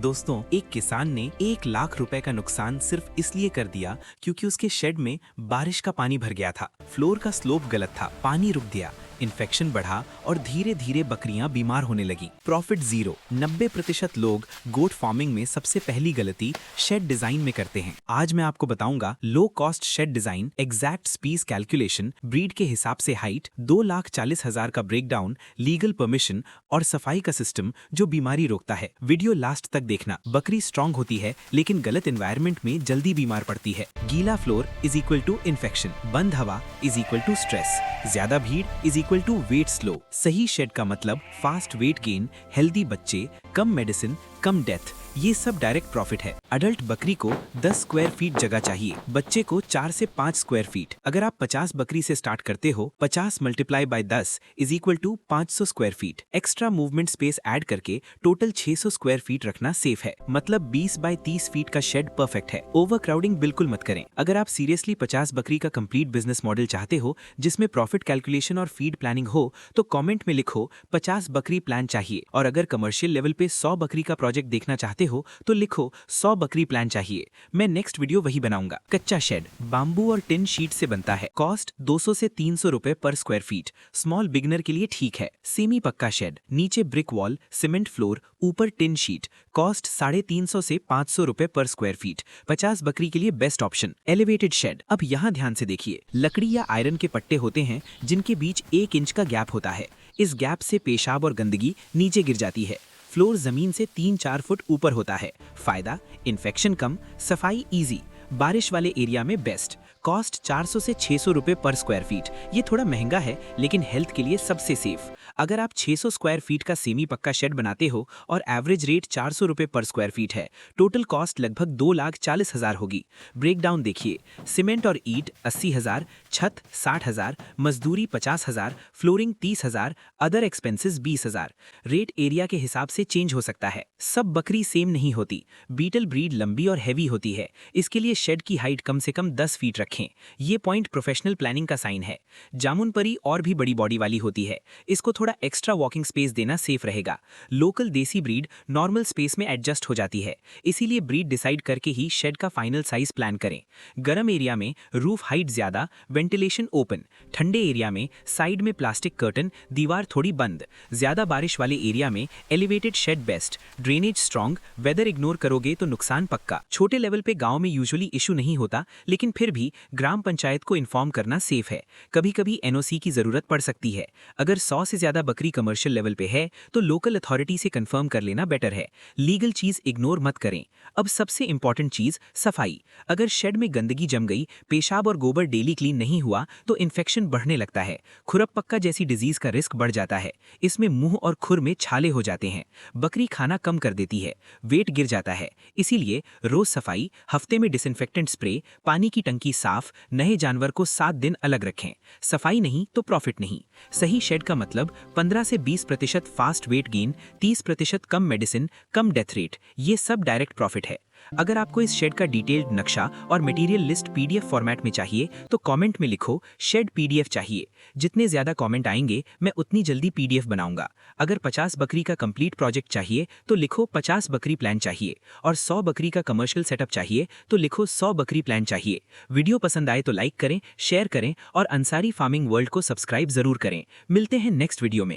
दोस्तों, एक किसान ने 1 लाख रुपए का नुकसान सिर्फ इसलिए कर दिया क्योंकि उसके शेड में बारिश का पानी भर गया था। फ्लोर का स्लोप गलत था, पानी रुक गया, इन्फेक्शन बढ़ा और धीरे धीरे बकरियां बीमार होने लगी। Profit zero. 90% लोग गोट फार्मिंग में सबसे पहली गलती शेड डिजाइन में करते हैं। आज मैं आपको बताऊंगा low cost shed design, exact space calculation, breed के हिसाब से हाइट, 2,40,000 का ब्रेकडाउन, लीगल परमिशन और सफाई का सिस्टम जो बीमारी रोकता है। वीडियो लास्ट तक देखना। बकरी स्ट्रांग होती है लेकिन गलत एनवायरनमेंट में जल्दी बीमार पड़ती है। गीला floor is equal to infection, बंद हवा इज इक्वल टू स्ट्रेस, ज्यादा भीड़ is equal to weight slow. सही शेड का मतलब फास्ट वेट गेन, हेल्दी बच्चे, कम मेडिसिन, कम डेथ। ये सब डायरेक्ट प्रॉफिट है। अडल्ट बकरी को 10 स्क्वायर फीट जगह चाहिए, बच्चे को 4 से 5 स्क्वायर फीट। अगर आप 50 बकरी से स्टार्ट करते हो, 50 multiply by 10 is equal to 500 square feet. Extra movement space add करके टोटल 600 स्क्वायर फीट रखना सेफ है। मतलब 20 बाय 30 फीट का शेड परफेक्ट है। ओवर क्राउडिंग बिल्कुल मत करें। अगर आप सीरियसली 50 बकरी का कंप्लीट बिजनेस मॉडल चाहते हो जिसमें प्रॉफिट कैलकुलेशन और फीड प्लानिंग हो, तो कमेंट में लिखो 50 बकरी प्लान चाहिए। और अगर कमर्शियल लेवल पे 100 बकरी का प्रोजेक्ट देखना चाहते हो तो लिखो 100 बकरी प्लान चाहिए। मैं नेक्स्ट वीडियो वही बनाऊंगा। कच्चा शेड बाम्बू और टिन शीट से बनता है। कॉस्ट 200 से 300 रुपए पर स्क्वायर फीट। स्मॉल बिगनर के लिए ठीक है। सेमी पक्का शेड, नीचे ब्रिक वॉल, सीमेंट फ्लोर, ऊपर टिन शीट। कॉस्ट 350 से 500 रुपए पर स्क्वायर फीट। 50 बकरी के लिए बेस्ट ऑप्शन। Elevated shade. अब यहाँ ध्यान से देखिए, लकड़ी या आयरन के पट्टे होते हैं जिनके बीच 1 इंच का गैप होता है। इस गैप से पेशाब और गंदगी नीचे गिर जाती है। फ्लोर जमीन से 3-4 फुट ऊपर होता है। फायदा, इन्फेक्शन कम, सफाई इजी, बारिश वाले एरिया में बेस्ट। कॉस्ट 400 से 600 रुपए पर स्क्वायर फीट। ये थोड़ा महंगा है लेकिन हेल्थ के लिए सबसे सेफ। अगर आप 600 स्क्वायर फीट का सेमी पक्का शेड बनाते हो और एवरेज रेट 400 रुपए पर स्क्वायर फीट है, टोटल कॉस्ट लगभग 2,40,000 होगी। ब्रेकडाउन देखिए, सीमेंट और ईंट 80,000, छत 60,000, मजदूरी 50,000, flooring 30,000, other expenses 20,000। Rate area के हिसाब से चेंज हो सकता है। सब बकरी सेम नहीं होती। बीटल ब्रीड लंबी और हैवी होती है, इसके लिए शेड की हाइट कम से कम 10 फीट रखें। ये पॉइंट प्रोफेशनल प्लानिंग का साइन है। जामुनपरी और भी बड़ी बॉडी वाली होती है, इसको थोड़ा एक्स्ट्रा वॉकिंग स्पेस देना सेफ रहेगा। लोकल देसी ब्रीड नॉर्मल स्पेस में एडजस्ट हो जाती है, इसीलिए ब्रीड डिसाइड करके ही शेड का फाइनल साइज प्लान करें। गर्म एरिया में रूफ हाइट ज्यादा, वेंटिलेशन ओपन। ठंडे एरिया में साइड में प्लास्टिक कर्टन, दीवार थोड़ी बंद। ज्यादा बारिश वाले एरिया में elevated shed best. Drainage strong, weather ignore करोगे तो नुकसान पक्का। छोटे लेवल पे गांव में यूजुअली इशू नहीं होता, लेकिन फिर भी ग्राम पंचायत को इन्फॉर्म करना सेफ है। कभी कभी एनओसी की जरूरत पड़ सकती है। अगर 100 से ज्यादा बकरी कमर्शियल लेवल पे है तो लोकल अथॉरिटी से कंफर्म कर लेना बेटर है। लीगल चीज इग्नोर मत करें। अब सबसे इंपॉर्टेंट चीज, सफाई। अगर शेड में गंदगी जम गई, पेशाब और गोबर डेली क्लीन नहीं हुआ तो इन्फेक्शन बढ़ने लगता है। खुरपक्का जैसी डिजीज का रिस्क बढ़ जाता है। इसमें मुंह और खुर में छाले हो जाते हैं। बकरी खाना कम कर देती है, वेट गिर जाता है। इसीलिए रोज सफाई, हफ्ते में डिसइंफेक्टेंट स्प्रे, पानी की टंकी साफ, नए जानवर को 7 दिन अलग रखें। सफाई नहीं तो प्रॉफिट नहीं। सही शेड का मतलब 15 से 20% फास्ट वेट गेन, 30% कम मेडिसिन, कम डेथ रेट। ये सब डायरेक्ट प्रॉफिट है। अगर आपको इस शेड का डिटेल्ड नक्शा और मटेरियल लिस्ट पीडीएफ फॉर्मेट में चाहिए तो कमेंट में लिखो शेड पीडीएफ चाहिए। जितने ज्यादा कमेंट आएंगे मैं उतनी जल्दी पीडीएफ बनाऊंगा। अगर 50 बकरी का कंप्लीट प्रोजेक्ट चाहिए तो लिखो 50 बकरी प्लान चाहिए, और 100 बकरी का कमर्शियल सेटअप चाहिए तो लिखो 100 बकरी प्लान चाहिए। वीडियो पसंद आए तो लाइक करें, शेयर करें और अंसारी फार्मिंग वर्ल्ड को सब्सक्राइब जरूर करें। मिलते हैं नेक्स्ट वीडियो में।